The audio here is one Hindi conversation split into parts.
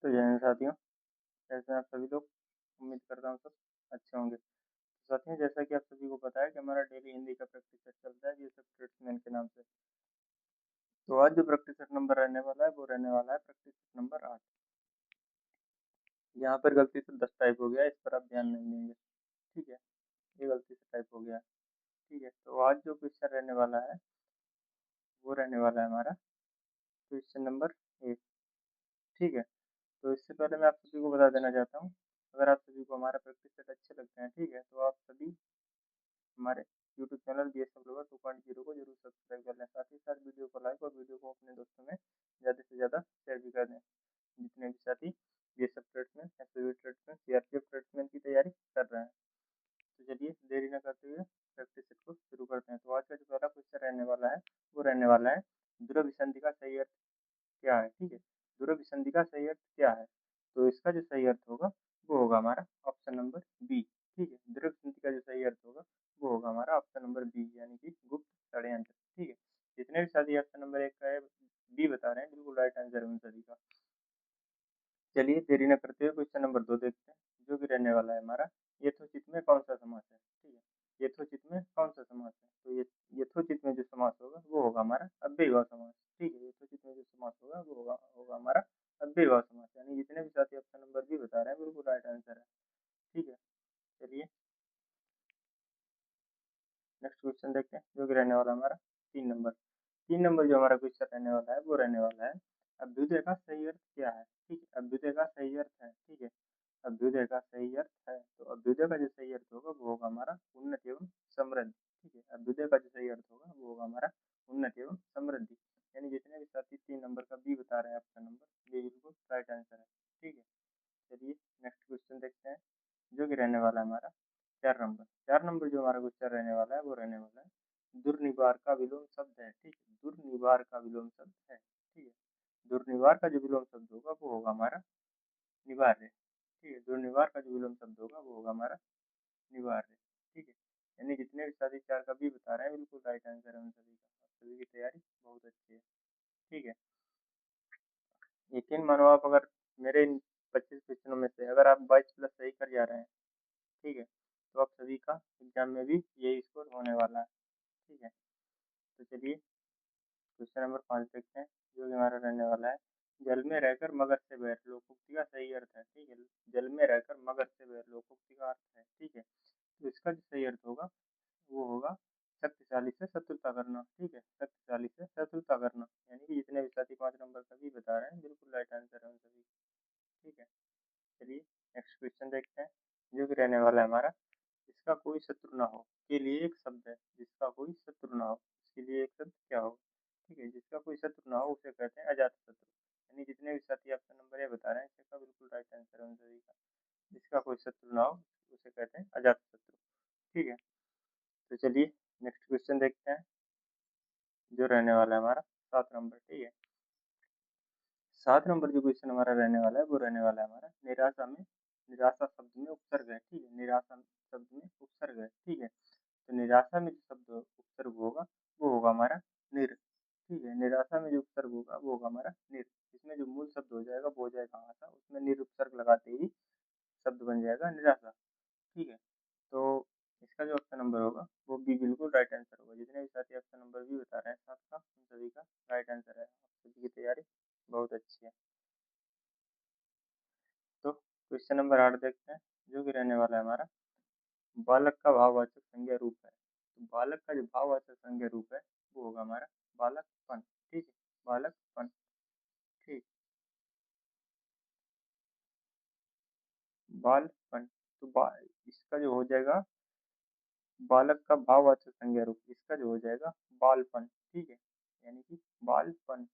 तो जय हिंद साथियों, कैसे हैं आप सभी लोग। उम्मीद करता हूँ सब अच्छे होंगे। तो साथियों, जैसा कि आप सभी को पता है कि हमारा डेली हिंदी का प्रैक्टिस सेट चलता है जीएसएफ ट्रेड्समैन के नाम से। तो आज जो प्रैक्टिस सेट नंबर रहने वाला है वो रहने वाला है प्रैक्टिस सेट नंबर 8। यहाँ पर गलती से 10 टाइप हो गया है, इस पर आप ध्यान नहीं देंगे। ठीक है, ये गलती से टाइप हो गया है। ठीक है, तो आज जो क्वेश्चन रहने वाला है वो रहने वाला है हमारा क्वेश्चन नंबर 1। ठीक है, तो इससे पहले मैं आप सभी को बता देना चाहता हूँ, अगर आप सभी को हमारा प्रैक्टिस सेट अच्छे लगते हैं, ठीक है, तो आप सभी हमारे यूट्यूब चैनल बीएसएफ लवर 2.0 को जरूर सब्सक्राइब कर लें। साथ ही साथ वीडियो को लाइक और वीडियो को अपने दोस्तों में ज़्यादा से ज़्यादा शेयर भी कर दें, जितने भी साथी BSF tradesman, SPV tradesman, CRPF tradesman की तैयारी कर रहे हैं। तो चलिए देरी न करते हुए प्रैक्टिस सेट को शुरू करते हैं। तो आज का जो पहला क्वेश्चन रहने वाला है वो रहने वाला है ध्रुव संधि का सही अर्थ क्या है। ठीक है, ध्रुव संधि का सही अर्थ क्या है, तो इसका जो सही अर्थ होगा वो होगा हमारा ऑप्शन नंबर बी। ठीक है, ध्रुव संधि का जो सही अर्थ होगा वो होगा हमारा ऑप्शन नंबर बी, यानी कि गुप्त षड्यंत्र। ठीक है, जितने भी साथी ऑप्शन नंबर 1 का है बी बता रहे हैं, बिल्कुल राइट आंसर है उन सभी का। चलिए देरी न करते हुए क्वेश्चन नंबर 2 देखते हैं, जो कि रहने वाला है हमारा यथोचित में कौन सा समास है। ठीक है, यथोचित में कौन सा समास है, तो ये यथोचित में जो समास होगा वो होगा हमारा अव्ययीभाव समास। ठीक है, यथोचित में जो समास होगा वो होगा हमारा अव्ययीभाव समास, यानी जितने भी साथी ऑप्शन नंबर बी बता रहे हैं बिल्कुल राइट आंसर है। ठीक है, चलिए नेक्स्ट क्वेश्चन देखते हैं, जो कि रहने वाला हमारा 3 नंबर। 3 नंबर जो हमारा क्वेश्चन रहने वाला है वो रहने वाला है अभ्युदय का सही अर्थ क्या है। ठीक है, अभ्युदय का सही अर्थ है। ठीक है, अभ्युदय का सही अर्थ है, तो अभ्युदय का जो सही अर्थ होगा वो होगा हमारा उन्नति एवं समृद्धि। ठीक है, अभ्युदय का जो सही अर्थ होगा वो होगा हमारा उन्नति एवं समृद्धि, यानी जितने भी साथी 3 नंबर का बी बता रहे हैं ऑप्शन नंबर, ये बिल्कुल राइट आंसर है। ठीक है, चलिए नेक्स्ट क्वेश्चन देखते हैं, जो कि रहने वाला है हमारा 4 नंबर। 4 नंबर जो हमारा क्वेश्चन रहने वाला है वो रहने वाला है दुर्निवार का विलोम शब्द है। ठीक है, दुर्निवार का विलोम शब्द है। ठीक है, दुर्निवार का जो विलोम शब्द होगा वो होगा हमारा निवार्य। ठीक है, दुर्निवार का जो विलोम शब्द होगा वो होगा हमारा निवार्य। ठीक है, यानी जितने भी साथी 4 का बी बता रहे हैं बिल्कुल राइट आंसर है उन सभी का। आप सभी की तैयारी बहुत अच्छी है। ठीक है, यकीन मानो आप अगर मेरे इन 25 क्वेश्चनों में से अगर आप 22 प्लस सही कर जा रहे हैं, ठीक है, तो आप सभी का एग्जाम में भी यही स्कोर होने वाला है। ठीक है, तो चलिए क्वेश्चन नंबर 5 देखते हैं, जो कि हमारा रहने वाला है जल में रहकर मगर से बैर लोकोक्ति का सही अर्थ है। ठीक है, जल में रहकर मगर से बैर लोकोक्ति का अर्थ है। ठीक है, तो इसका जो सही अर्थ होगा वो होगा शक्तिशाली से शत्रुता करना। ठीक है, शक्तिशाली से शत्रुता करना, यानी कि जितने भी साथी 5 नंबर का भी बता रहे हैं बिल्कुल राइट आंसर है उन सभी। ठीक है, चलिए नेक्स्ट क्वेश्चन देखते हैं, जो कि रहने वाला है हमारा जिसका कोई शत्रु ना हो के लिए एक शब्द है। जिसका कोई शत्रु ना हो इसके लिए एक शब्द क्या हो। ठीक है, जिसका कोई शत्रु ना हो उसे कहते हैं अजात शत्रु, यानी जितने भी साथी ऑप्शन नंबर ये बता रहे हैं इसका बिल्कुल राइट आंसर है उन सभी का। जिसका कोई शत्रु ना हो उसे कहते हैं अजात शत्रु। ठीक है, तो चलिए नेक्स्ट क्वेश्चन देखते हैं, जो रहने वाला है हमारा 7 नंबर। ठीक है, 7 नंबर जो क्वेश्चन हमारा रहने वाला है वो रहने वाला है हमारा निराशा में, निराशा शब्द में उपसर्ग है। ठीक है, निराशा शब्द में उपसर्ग है। ठीक है, तो निराशा में जो शब्द उपसर्ग होगा वो होगा हमारा निर। ठीक है, निराशा में जो उपसर्ग होगा वो होगा हमारा निर। इसमें जो मूल शब्द हो जाएगा वो हो जाएगा आशा, उसमें निर उपसर्ग लगाते ही शब्द बन जाएगा निराशा। ठीक है, तो इसका जो ऑप्शन नंबर होगा वो बी बिल्कुल राइट आंसर होगा। जितने भी साथी ऑप्शन नंबर बी बता रहे हैं 7 का उन सभी का राइट आंसर है। आप सभी की तैयारी बहुत अच्छी है। तो क्वेश्चन नंबर 8 देखते हैं, जो कि रहने वाला है हमारा बालक का भाववाचक संज्ञा रूप है। तो बालक का जो भाववाचक संज्ञा रूप है वो होगा हमारा बालकपन। ठीक है, बालकपन। ठीक, बालपन, तो इसका जो हो जाएगा बालक का भाववाचक संज्ञा रूप, इसका जो हो जाएगा बालपन। ठीक है, यानी कि बालपन।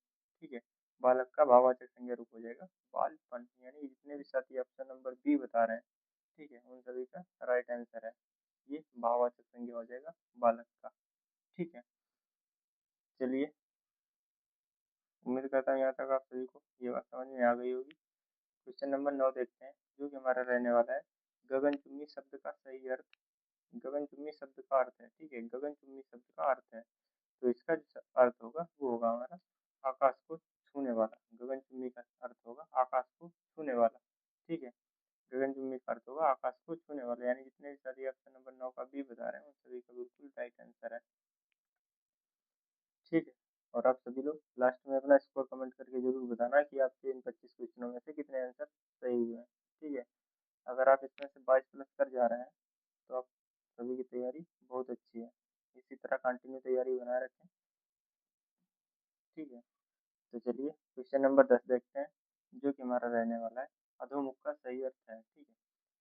ठीक है, बालक का भाववाचक संज्ञा रूप हो जाएगा बालपन, यानी जितने भी साथी ऑप्शन नंबर बी बता रहे हैं, ठीक है, उन सभी का राइट आंसर है। ये भाववाचक संज्ञा हो जाएगा बालक का। ठीक है, चलिए उम्मीद करता हूँ यहाँ तक आप सभी को ये बात समझ में आ गई होगी। क्वेश्चन नंबर 9 देखते हैं, जो कि हमारा रहने वाला है गगनचुम्बी शब्द का सही अर्थ। गगनचुम्बी शब्द का अर्थ है। ठीक है, गगनचुम्बी शब्द का अर्थ है, तो इसका जो अर्थ होगा वो होगा हमारा आकाश को छूने वाला, गगनचुम्बी का अर्थ होगा आकाश को छूने वाला, ठीक है। गगनचुम्बी का अर्थ होगा आकाश को छूने वाला, यानी जितने भी साथी ऑप्शन नंबर 9 का बी बता रहे हैं उन सभी का बिल्कुल राइट आंसर है, ठीक है। और आप सभी लोग लास्ट में अपना स्कोर कमेंट करके जरूर बताना कि आपके इन 25 क्वेश्चनों में से कितने आंसर सही हुए हैं, ठीक है। अगर आप इसमें से 22 प्लस कर जा रहे हैं तो आप सभी की तैयारी बहुत अच्छी है, इसी तरह कंटिन्यू तैयारी बनाए रखें, ठीक है। तो चलिए क्वेश्चन नंबर 10 देखते हैं, जो कि हमारा रहने वाला है अधोमुख का सही अर्थ है, ठीक है।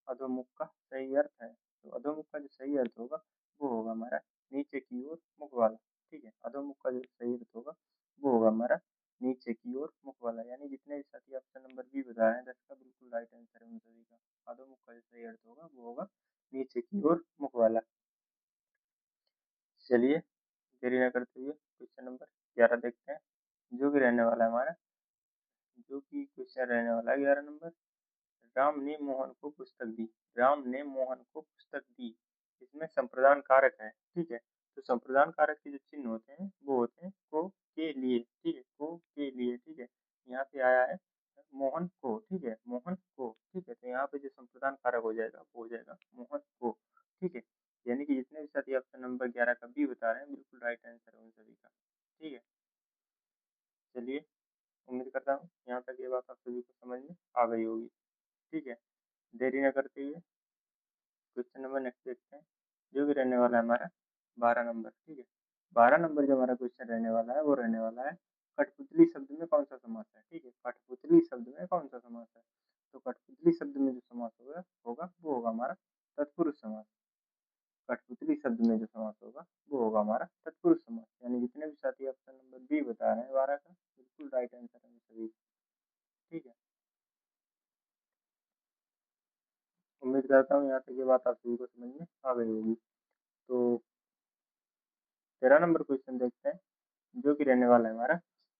अधोमुख का सही अर्थ है, तो अधोमुख का जो सही अर्थ होगा वो होगा हमारा नीचे की ओर मुख वाला, ठीक है। अधोमुख का जो सही अर्थ होगा वो होगा हमारा नीचे की ओर मुख वाला, यानी जितने भी साथी ऑप्शन नंबर बी बता रहे हैं 10 का बिल्कुल राइट आंसर है उन सभी का। अधोमुख का जो सही अर्थ होगा वो होगा नीचे की ओर मुख वाला। चलिए देरी न करते हुए क्वेश्चन नंबर 11 देखते हैं, जो कि रहने वाला है हमारा, जो कि क्वेश्चन रहने वाला है 11 नंबर। राम ने मोहन को पुस्तक दी, राम ने मोहन को पुस्तक दी, इसमें संप्रदान कारक है, ठीक है। तो संप्रदान कारक के जो चिन्ह होते हैं वो होते हैं को के लिए, ठीक है, को के लिए, ठीक है। यहाँ पे आया है मोहन को, ठीक है, मोहन को, ठीक है। तो यहाँ पे जो संप्रदान कारक हो जाएगा वो हो जाएगा मोहन को, ठीक है। यानी कि जितने भी साथी ऑप्शन नंबर 11 का बी बता रहे हैं बिल्कुल राइट आंसर है उन सभी का, ठीक है। चलिए उम्मीद करता हूँ यहाँ तक ये बात आप सभी को समझ में आ गई होगी, ठीक है। देरी न करते हुए क्वेश्चन नंबर नेक्स्ट देखते हैं, जो भी रहने वाला है हमारा 12 नंबर, ठीक है। 12 नंबर जो हमारा क्वेश्चन रहने वाला है वो रहने वाला है कठपुतली शब्द में कौन सा समास है, ठीक है। कठपुतली शब्द में कौन सा समास है, तो कठपुतली शब्द में जो समास होगा होगा वो होगा हमारा तत्पुरुष समास। कठपुतली शब्द में जो समास होगा वो होगा हमारा तत्पुरुष समास, यानी जितने भी साथी ऑप्शन नंबर बी बता रहे हैं 12 का बिल्कुल राइट आंसर है सभी, ठीक है। उम्मीद करता हूँ यहाँ तक ये बात आप सभी को समझ में आ गई होगी। तो 13 नंबर क्वेश्चन देखते हैं, जो कि रहने वाला है हमारा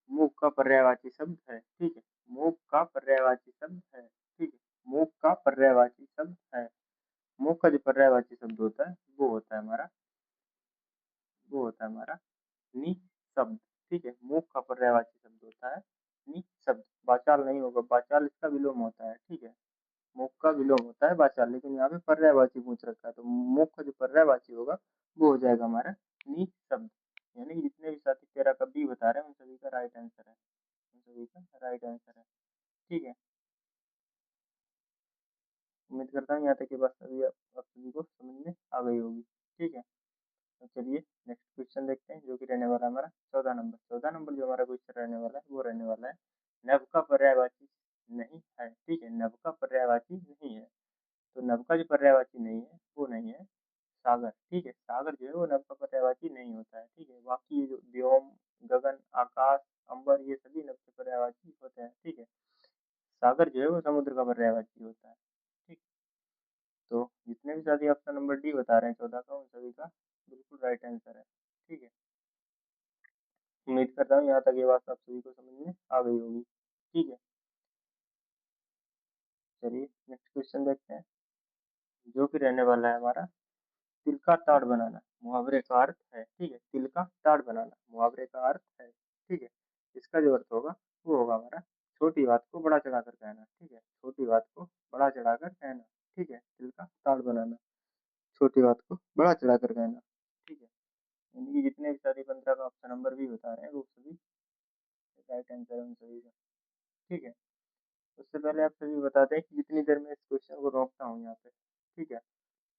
मूक का पर्यायवाची शब्द है, ठीक है। मूक का पर्यायवाची शब्द है, ठीक है। मूक का पर्यायवाची शब्द है, मूक का जो पर्यायवाची शब्द होता है वो होता है हमारा निशब्द, ठीक है। मूक का पर्यायवाची शब्द होता है निशब्द, वाचाल नहीं होगा, वाचाल इसका विलोम होता है, ठीक है। मूक का विलोम होता है वाचाल, लेकिन यहाँ पे पर्यायवाची पूछ रखा है, तो मूक का जो पर्यायवाची होगा वो हो जाएगा हमारा निशब्द, यानी कि जितने भी साथी 13 का बी बता रहे हैं उन सभी का राइट आंसर है, उन सभी का राइट आंसर है, ठीक है। उम्मीद करता हूँ यहाँ तक के बाद सभी आप सभी को समझ में आ गई होगी, ठीक है। तो चलिए नेक्स्ट क्वेश्चन देखते हैं, जो कि रहने वाला है हमारा 14 नंबर। 14 नंबर जो हमारा क्वेश्चन रहने वाला है वो रहने वाला है नभ का पर्यायवाची नहीं है, ठीक है। नभ का पर्यायवाची नहीं है, तो नभ का जो पर्यायवाची नहीं है वो नहीं है सागर, ठीक है। सागर जो है वो नभ का पर्यायवाची नहीं होता है, ठीक है। बाकी ये जो व्योम, गगन, आकाश, अंबर ये सभी नभ के पर्यायवाची होते हैं, ठीक है। सागर जो है वो समुद्र का पर्यायवाची होता है, ठीक। तो जितने भी साथी ऑप्शन नंबर डी बता रहे हैं 14 का उन सभी का बिल्कुल राइट आंसर है, ठीक है। उम्मीद करता हूँ यहाँ तक ये बात आप सभी को समझ में आ गई होगी, ठीक है। चलिए नेक्स्ट क्वेश्चन देखते हैं, जो कि रहने वाला है हमारा तिल का ताड़ बनाना मुहावरे का अर्थ है, ठीक है। तिल का ताड़ बनाना मुहावरे का अर्थ है, ठीक है। इसका जो अर्थ होगा वो होगा हमारा छोटी बात को बड़ा चढ़ाकर कहना, ठीक है। छोटी बात को बड़ा चढ़ाकर कहना, ठीक है। तिल का ताड़ बनाना छोटी बात को बड़ा चढ़ाकर कहना, ठीक है। यानी कि जितने भी सारे 15 का ऑप्शन नंबर भी बता रहे हैं वो सभी राइट आंसर है उन सभी का, ठीक है। उससे पहले आप सभी बताते हैं कि जितनी देर में इस क्वेश्चन को रोकता हूँ यहाँ पे, ठीक है।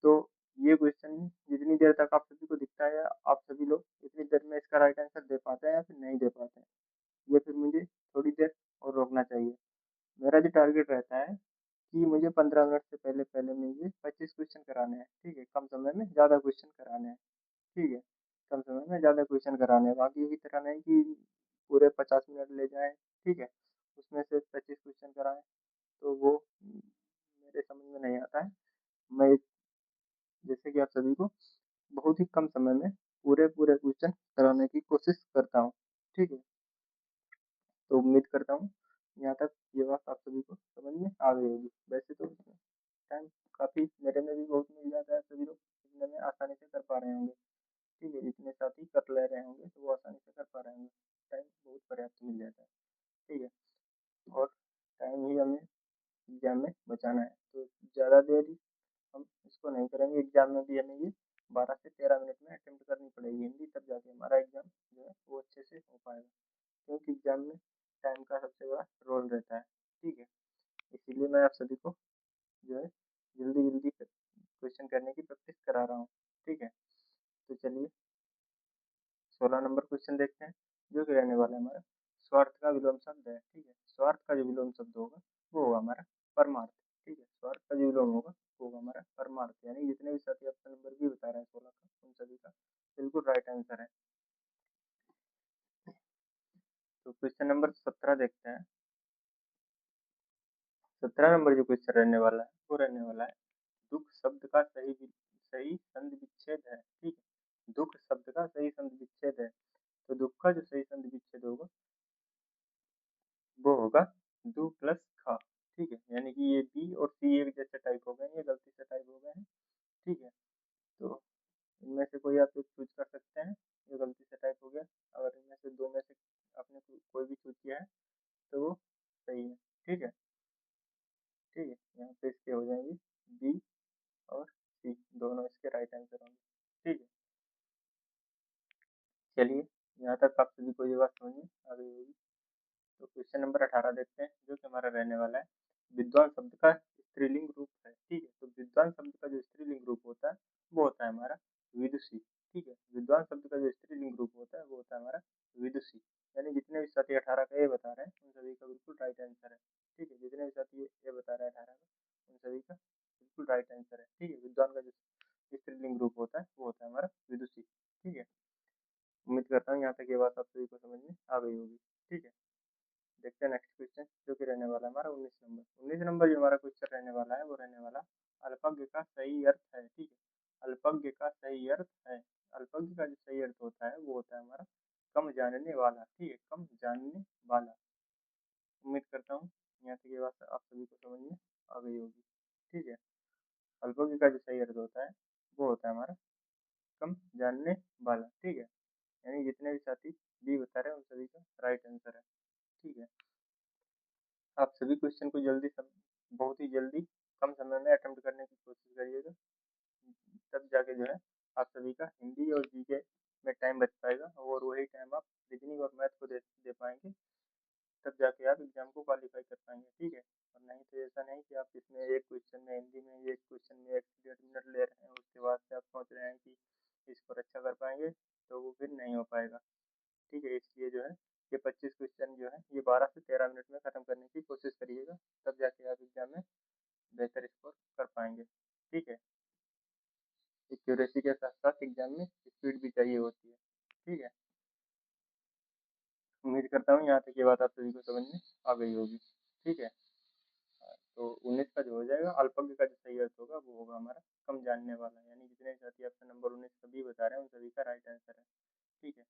तो ये क्वेश्चन जितनी देर तक आप सभी को दिखता है आप सभी लोग इतनी देर में इसका राइट आंसर दे पाते हैं या फिर नहीं दे पाते हैं, ये फिर मुझे थोड़ी देर और रोकना चाहिए। मेरा जो टारगेट रहता है कि मुझे 15 मिनट से पहले पहले मुझे 25 क्वेश्चन कराने हैं, ठीक है। कम समय में ज़्यादा क्वेश्चन कराने हैं, ठीक है। कम समय में ज़्यादा क्वेश्चन कराने हैं, बाकी की तरह नहीं कि पूरे 50 मिनट ले जाएं, ठीक है, उसमें से 25 क्वेश्चन कराएं, तो वो मेरे समझ में नहीं आता है। मैं जैसे कि आप सभी को बहुत ही कम समय में पूरे पूरे क्वेश्चन कराने की कोशिश करता हूँ, ठीक है। तो उम्मीद करता हूँ यहाँ तक ये बात आप सभी को समझ में आ गई होगी। वैसे तो टाइम काफ़ी मेरे में भी बहुत मिल जाता है, सभी लोग इतने में आसानी से कर पा रहे होंगे, ठीक है। जितने साथी कर ले रहे होंगे तो वो आसानी से कर पा रहे होंगे, टाइम बहुत पर्याप्त मिल जाता है, ठीक है, और टाइम ही हमें एग्जाम में बचाना है, तो ज़्यादा देर हम इसको नहीं करेंगे। एग्जाम में भी हमें ये 12 से 13 मिनट में अटेम्प्ट करनी पड़ेगी हिंदी, तब जाके हमारा एग्जाम जो है वो अच्छे से हो पाएगा, क्योंकि एग्जाम में टाइम का सबसे बड़ा रोल रहता है। ठीक है, इसीलिए मैं आप सभी को जो है जल्दी जल्दी क्वेश्चन करने की प्रैक्टिस करा रहा हूँ। ठीक है, तो चलिए 16 नंबर क्वेश्चन देखते हैं, जो कि रहने वाला है हमारा स्वार्थ का विलोम शब्द है। ठीक है, स्वार्थ का जो विलोम शब्द होगा वो होगा हमारा परमार्थ। ठीक है, स्वार्थ का जो विलोम होगा वो होगा हमारा परमार्थ, यानी जितने भी साथी ऑप्शन नंबर भी बता रहे हैं 16 का, उन सभी का बिल्कुल राइट आंसर है। तो क्वेश्चन नंबर 17 देखते हैं। 17 नंबर जो क्वेश्चन रहने वाला है वो रहने वाला है दुख शब्द का सही संधि विच्छेद है। ठीक है, दुख शब्द का सही संधि विच्छेद है, तो दुख का जो सही संधि विच्छेद होगा वो होगा दू प्लस खा। ठीक है, यानी कि ये बी और सी एक जैसे टाइप हो गए, ये गलती से टाइप हो गए हैं। ठीक है, तो इनमें से कोई आप एक चूज कर सकते हैं, ये गलती से टाइप हो गया। अगर इनमें से दो में से आपने कोई भी चूज किया है तो वो सही है। ठीक है, ठीक है, यहाँ पे इसके हो जाएंगे बी और सी, दोनों इसके राइट आंसर होंगे। ठीक है, चलिए यहाँ तक आप सभी को ये बात समझ में आ गई होगी। तो क्वेश्चन नंबर 18 देखते हैं, जो कि हमारा रहने वाला है विद्वान शब्द का स्त्रीलिंग रूप है। ठीक है, तो विद्वान शब्द का जो स्त्रीलिंग रूप होता है वो होता है हमारा विदुषी। ठीक है, विद्वान शब्द का जो स्त्रीलिंग रूप होता है वो होता है हमारा विदुषी, यानी जितने भी साथी 18 का ये बता रहे हैं उन सभी का बिल्कुल राइट आंसर है। ठीक है, जितने भी साथी ये बता रहे हैं 18 का, उन सभी का बिल्कुल राइट आंसर है। ठीक है, विद्वान का जो स्त्रीलिंग रूप होता है वो होता है हमारा विदुषी। ठीक है, उम्मीद करता हूँ यहाँ तक ये बात आप सभी को समझ में आ गई होगी। ठीक है, देखते हैं नेक्स्ट क्वेश्चन, जो कि रहने वाला है हमारा 19 नंबर। 19 नंबर जो हमारा क्वेश्चन रहने वाला है वो रहने वाला अल्पज्ञ का सही अर्थ है। ठीक है, अल्पज्ञ का सही अर्थ है, अल्पज्ञ का जो सही अर्थ होता है वो होता है हमारा कम जानने वाला। ठीक है, कम जानने वाला। उम्मीद करता हूँ यहाँ तक ये बात आप सभी को समझ में आ गई होगी। ठीक है, अल्पज्ञ का जो सही अर्थ होता है वो होता है हमारा कम जानने वाला। ठीक है, यानी जितने भी साथी बी बता रहे हैं उन सभी का राइट आंसर है। ठीक है, आप सभी क्वेश्चन को बहुत ही जल्दी कम समय में अटेम्प्ट करने की कोशिश करिएगा, तब जाके जो है आप सभी का हिंदी और जीके में टाइम बच पाएगा, और वही टाइम आप रीजनिंग और मैथ को दे पाएंगे, तब जाके आप एग्जाम को क्वालिफाई कर पाएंगे। ठीक है, और नहीं तो ऐसा नहीं कि आप इसमें एक क्वेश्चन में हिंदी में, एक क्वेश्चन में 1 से 1.5 मिनट ले रहे हैं, उसके बाद से आप सोच रहे हैं कि इसको रक्षा कर पाएंगे, तो वो फिर नहीं हो पाएगा। ठीक है, इसलिए जो है ये 25 क्वेश्चन जो है ये 12 से 13 मिनट में खत्म करने की कोशिश करिएगा, तब जाके आप एग्जाम में बेहतर स्कोर कर पाएंगे। ठीक है, एक्यूरेसी के साथ साथ एग्जाम में स्पीड भी चाहिए होती है। ठीक है, उम्मीद करता हूँ यहाँ तक ये बात आप सभी को समझ में आ गई होगी। ठीक है, तो 19 का जो हो जाएगा अल्पज्ञ का जो सही अर्थ होगा वो होगा हमारा कम जानने वाला, यानी जितने साथी ऑप्शन नंबर 19 सभी बता रहे हैं उन सभी का राइट आंसर है। ठीक है,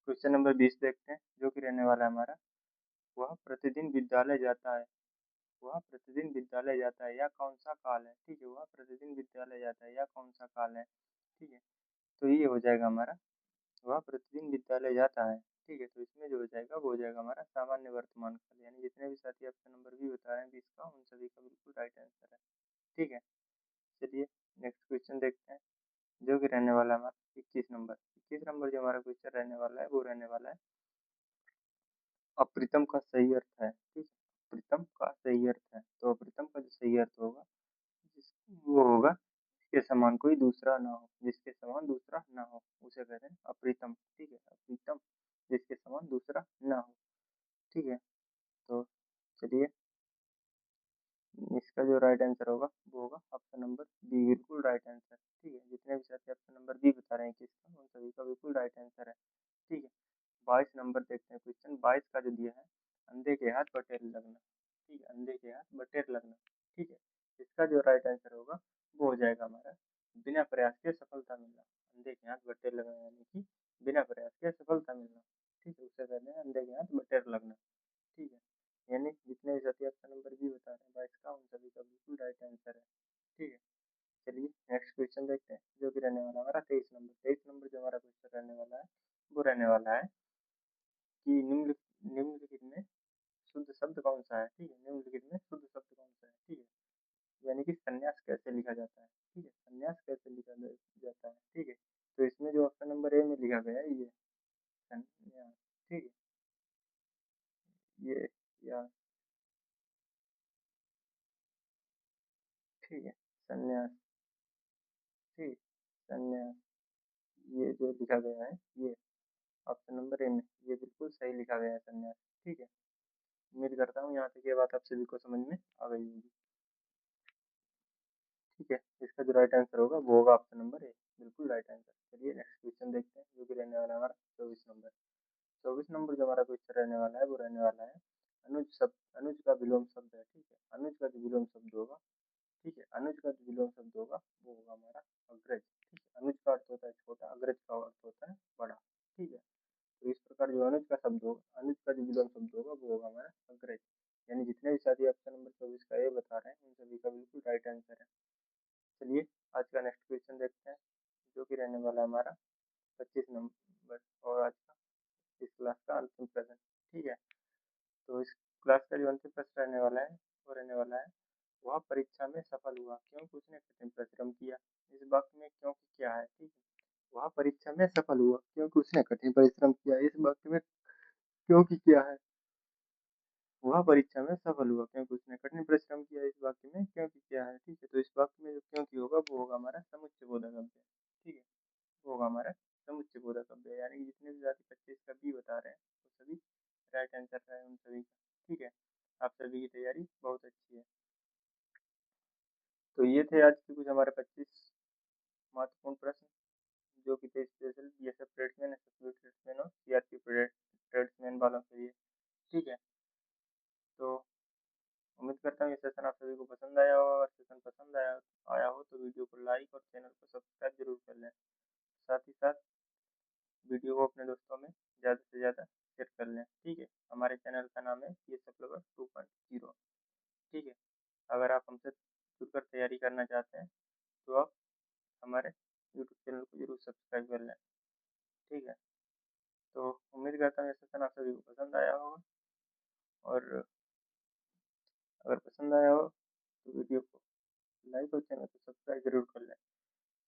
क्वेश्चन नंबर 20 देखते हैं, जो कि रहने वाला है हमारा वह प्रतिदिन विद्यालय जाता है। वह प्रतिदिन विद्यालय जाता है, यह कौन सा काल है। ठीक है, वह प्रतिदिन विद्यालय जाता है, यह कौन सा काल है। ठीक है, तो ये हो जाएगा हमारा वह प्रतिदिन विद्यालय जाता है। ठीक है, तो इसमें जो हो जाएगा वो हो जाएगा हमारा सामान्य वर्तमान काल, यानी जितने भी साथी ऑप्शन नंबर भी बता रहे हैं 20 का, उन सभी का बिल्कुल राइट आंसर है। ठीक है, चलिए नेक्स्ट क्वेश्चन देखते हैं, जो कि रहने वाला है हमारा 21 नंबर। 21 नंबर जो हमारा क्वेश्चन रहने वाला है वो रहने वाला है अप्रीतम का सही अर्थ है। ठीक है, अप्रीतम का सही अर्थ है, तो अप्रीतम का जो सही अर्थ होगा वो होगा जिसके समान कोई दूसरा ना हो, जिसके समान दूसरा ना हो उसे कहते हैं अप्रीतम। ठीक है, अप्रीतम जिसके समान दूसरा ना हो। ठीक है, तो चलिए इसका जो राइट आंसर होगा वो होगा ऑप्शन नंबर बी, बिल्कुल राइट आंसर। ठीक है, जितने भी साथी ऑप्शन नंबर बी बता रहे हैं किसका, उन सभी का बिल्कुल राइट आंसर है। ठीक है, 22 नंबर देखते हैं क्वेश्चन। 22 का जो दिया है अंधे के हाथ बटेर लगना। ठीक है, अंधे के हाथ बटेर लगना। ठीक है, इसका जो राइट आंसर होगा वो हो जाएगा हमारा बिना प्रयास के सफलता मिलना। अंधे के हाथ बटेर लगना यानी कि बिना प्रयास के सफलता मिलना। ठीक है, उसे कहते हैं अंधे के हाथ बटेर लगना। ठीक है, यानी जितने भी साथी ऑप्शन नंबर बी बता रहे हैं 22 का, उन सभी का बिल्कुल राइट आंसर है। ठीक है, चलिए नेक्स्ट क्वेश्चन देखते हैं, जो कि रहने वाला हमारा 23 नंबर। 23 नंबर जो हमारा क्वेश्चन रहने वाला है वो रहने वाला है कि निम्नलिखित में शुद्ध शब्द कौन सा है, ठीक है, निम्नलिखित में शुद्ध शब्द कौन सा है, ठीक है, यानी कि संन्यास कैसे लिखा जाता है, ठीक है, संन्यास कैसे लिखा जाता है, ठीक है। तो इसमें जो ऑप्शन नंबर ए में लिखा गया है ये संन्यास, ठीक है, ये या ठीक है, संन्यास, ठीक, संन्यास, ये जो लिखा गया है ये ऑप्शन नंबर ए में ये बिल्कुल सही लिखा गया है संन्यास, ठीक है। उम्मीद करता हूँ यहाँ तक ये बात आप सभी को समझ में आ गई होगी, ठीक है। इसका जो राइट आंसर होगा वो होगा ऑप्शन नंबर ए, बिल्कुल राइट आंसर। चलिए नेक्स्ट क्वेश्चन देखते हैं, जो कि रहने वाला है हमारा 24 नंबर। 24 नंबर जो हमारा क्वेश्चन रहने वाला है वो रहने वाला है अनुज शब्द, अनुज का विलोम शब्द है, ठीक है, अनुज का जो विलोम शब्द होगा, ठीक है, अनुज का जो विलोम शब्द होगा वो होगा हमारा अग्रज, ठीक है। अनुज का अर्थ होता है छोटा, अग्रज का अर्थ होता है बड़ा, ठीक है। तो इस प्रकार जो अनुज का शब्द होगा, अनुज का जो विलोम शब्द होगा वो होगा हमारा अग्रज, यानी जितने भी साथी ऑप्शन नंबर 24 का ए बता रहे हैं उन सभी का बिल्कुल राइट आंसर है। चलिए आज का नेक्स्ट क्वेश्चन देखते हैं, जो कि रहने वाला है हमारा 25 नंबर और आज का इस क्लास का अंतिम प्रश्न, ठीक है। तो इस क्लास का जो अंतिम प्रश्न रहने वाला है वो रहने वाला है, वह परीक्षा में सफल हुआ क्योंकि उसने कठिन परिश्रम किया। इस वाक्य में क्योंकि क्या है, ठीक है, वह परीक्षा में सफल हुआ क्योंकि उसने कठिन परिश्रम किया। इस वाक्य में क्योंकि क्या है, वह परीक्षा में सफल हुआ क्योंकि उसने कठिन परिश्रम किया। इस वाक्य में क्योंकि क्या है, ठीक है। तो इस वाक्य में जो क्योंकि होगा वो होगा हमारा समुच्चय बोधक अव्यय, ठीक है, वो होगा हमारा समुच्चय बोधक अव्यय, यानी कि जितने भी जाति 25 का बी बता रहे हैं वो सभी राइट आंसर है उन सभी का, ठीक है। आप सभी की तैयारी बहुत अच्छी है। तो ये थे आज के कुछ हमारे 25 महत्वपूर्ण प्रश्न, जो कि थे special BSF tradesman, SSB tradesman और सीआरपी ट्रेड्समैन वालों के लिए, ठीक है। तो उम्मीद करता हूँ ये सेशन आप सभी को पसंद आया हो, अगर सेशन पसंद आया हो तो वीडियो को लाइक और चैनल को सब्सक्राइब जरूर कर लें। साथ ही साथ वीडियो को अपने दोस्तों में ज़्यादा से ज़्यादा शेयर कर लें, ठीक है। हमारे चैनल का नाम है बीएसएफ लवर 2.0, ठीक है। अगर आप हमसे जुड़कर तैयारी करना चाहते हैं तो आप हमारे यूट्यूब चैनल को जरूर सब्सक्राइब कर लें, ठीक है। तो उम्मीद करता हूँ ये सेशन आप सभी को पसंद आया होगा, और अगर पसंद आया हो तो वीडियो को लाइक और चैनल को सब्सक्राइब जरूर कर लें।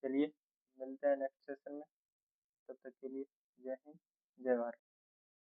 चलिए मिलते हैं नेक्स्ट सेशन में, तब तक के लिए जय हिंद, जय भारत।